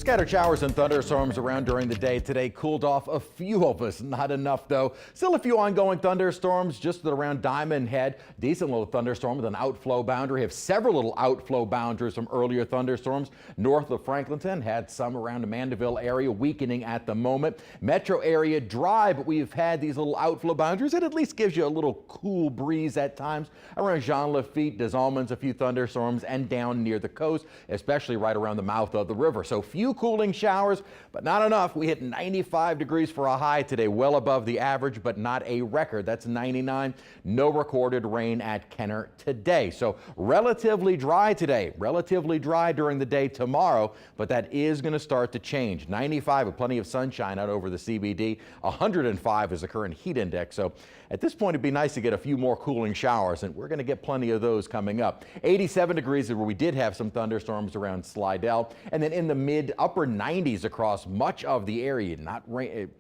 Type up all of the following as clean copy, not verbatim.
Scattered showers and thunderstorms around during the day today cooled off a few of us. Not enough, though. Still a few ongoing thunderstorms just around Diamond Head. Decent little thunderstorm with an outflow boundary. Have several little outflow boundaries from earlier thunderstorms. North of Franklinton had some around the Mandeville area, weakening at the moment. Metro area dry, but we've had these little outflow boundaries. It at least gives you a little cool breeze at times. Around Jean Lafitte, Des Allemands, a few thunderstorms, and down near the coast, especially right around the mouth of the river. So few cooling showers, but not enough. We hit 95 degrees for a high today, well above the average, but not a record. That's 99. No recorded rain at Kenner today. So relatively dry today, relatively dry during the day tomorrow, but that is going to start to change. 95 with plenty of sunshine out over the CBD. 105 is the current heat index. So at this point, it'd be nice to get a few more cooling showers, and we're going to get plenty of those coming up. 87 degrees is where we did have some thunderstorms around Slidell, and then in the upper 90s across much of the area.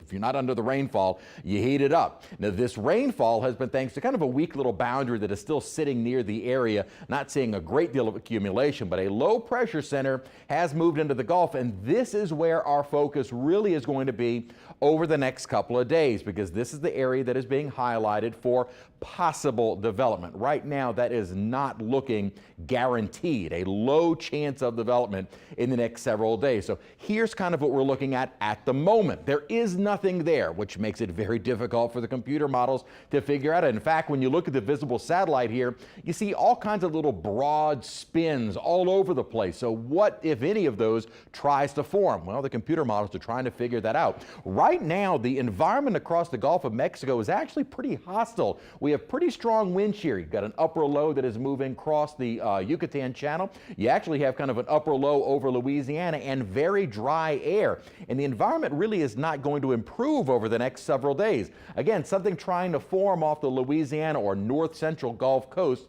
If you're not under the rainfall, you heat it up. Now, this rainfall has been thanks to kind of a weak little boundary that is still sitting near the area, not seeing a great deal of accumulation, but a low pressure center has moved into the Gulf, and this is where our focus really is going to be over the next couple of days, because this is the area that is being highlighted for possible development. Right now, that is not looking guaranteed. A low chance of development in the next several days. So here's kind of what we're looking at the moment. There is nothing there, which makes it very difficult for the computer models to figure out. In fact, when you look at the visible satellite here, you see all kinds of little broad spins all over the place. So what, if any of those, tries to form? Well, the computer models are trying to figure that out. Right now, the environment across the Gulf of Mexico is actually pretty hostile. We have pretty strong wind shear. You've got an upper low that is moving across the Yucatan Channel. You actually have kind of an upper low over Louisiana and very dry air. And the environment really is not going to improve over the next several days. Again, something trying to form off the Louisiana or north central Gulf Coast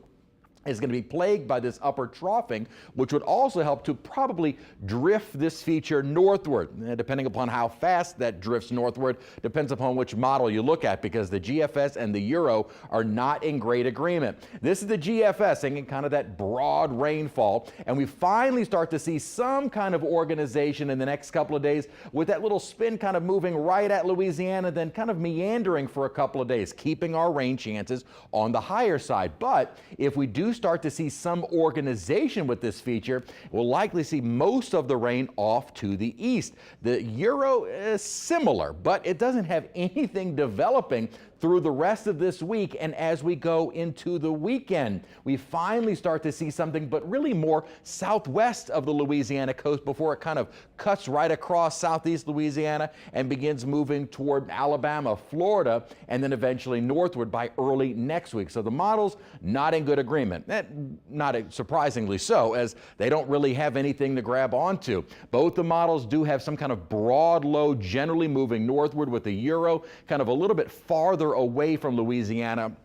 is going to be plagued by this upper troughing, which would also help to probably drift this feature northward. Depending upon how fast that drifts northward, depends upon which model you look at, because the GFS and the Euro are not in great agreement. This is the GFS, saying kind of that broad rainfall, and we finally start to see some kind of organization in the next couple of days, with that little spin kind of moving right at Louisiana, then kind of meandering for a couple of days, keeping our rain chances on the higher side. But if we do start to see some organization with this feature, we'll likely see most of the rain off to the east. The Euro is similar, but it doesn't have anything developing through the rest of this week, and as we go into the weekend, we finally start to see something, but really more southwest of the Louisiana coast before it kind of cuts right across southeast Louisiana and begins moving toward Alabama, Florida, and then eventually northward by early next week. So the models not in good agreement. Not surprisingly so, as they don't really have anything to grab onto. Both the models do have some kind of broad low generally moving northward, with the Euro kind of a little bit farther away from Louisiana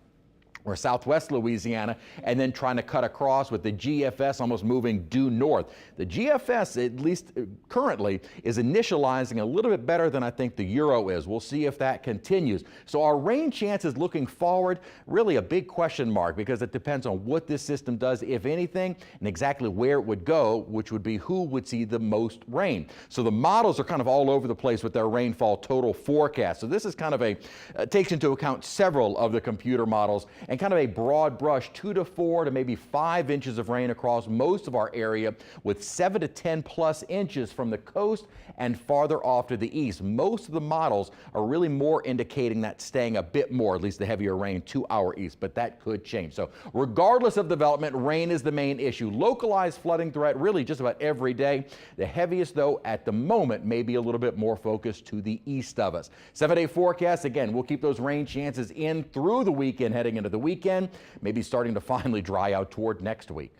or southwest Louisiana, and then trying to cut across, with the GFS almost moving due north. The GFS, at least currently, is initializing a little bit better than I think the Euro is. We'll see if that continues. So our rain chances looking forward, really a big question mark, because it depends on what this system does, if anything, and exactly where it would go, which would be who would see the most rain. So the models are kind of all over the place with their rainfall total forecast. So this is kind of takes into account several of the computer models, and kind of a broad brush, 2 to 4 to maybe 5 inches of rain across most of our area, with 7 to 10 plus inches from the coast and farther off to the east. Most of the models are really more indicating that staying a bit more, at least the heavier rain, to our east, but that could change. So regardless of development, rain is the main issue. Localized flooding threat really just about every day. The heaviest, though, at the moment may be a little bit more focused to the east of us. 7-day forecast, again, we'll keep those rain chances in through the weekend, heading into the weekend, maybe starting to finally dry out toward next week.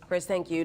Chris, thank you.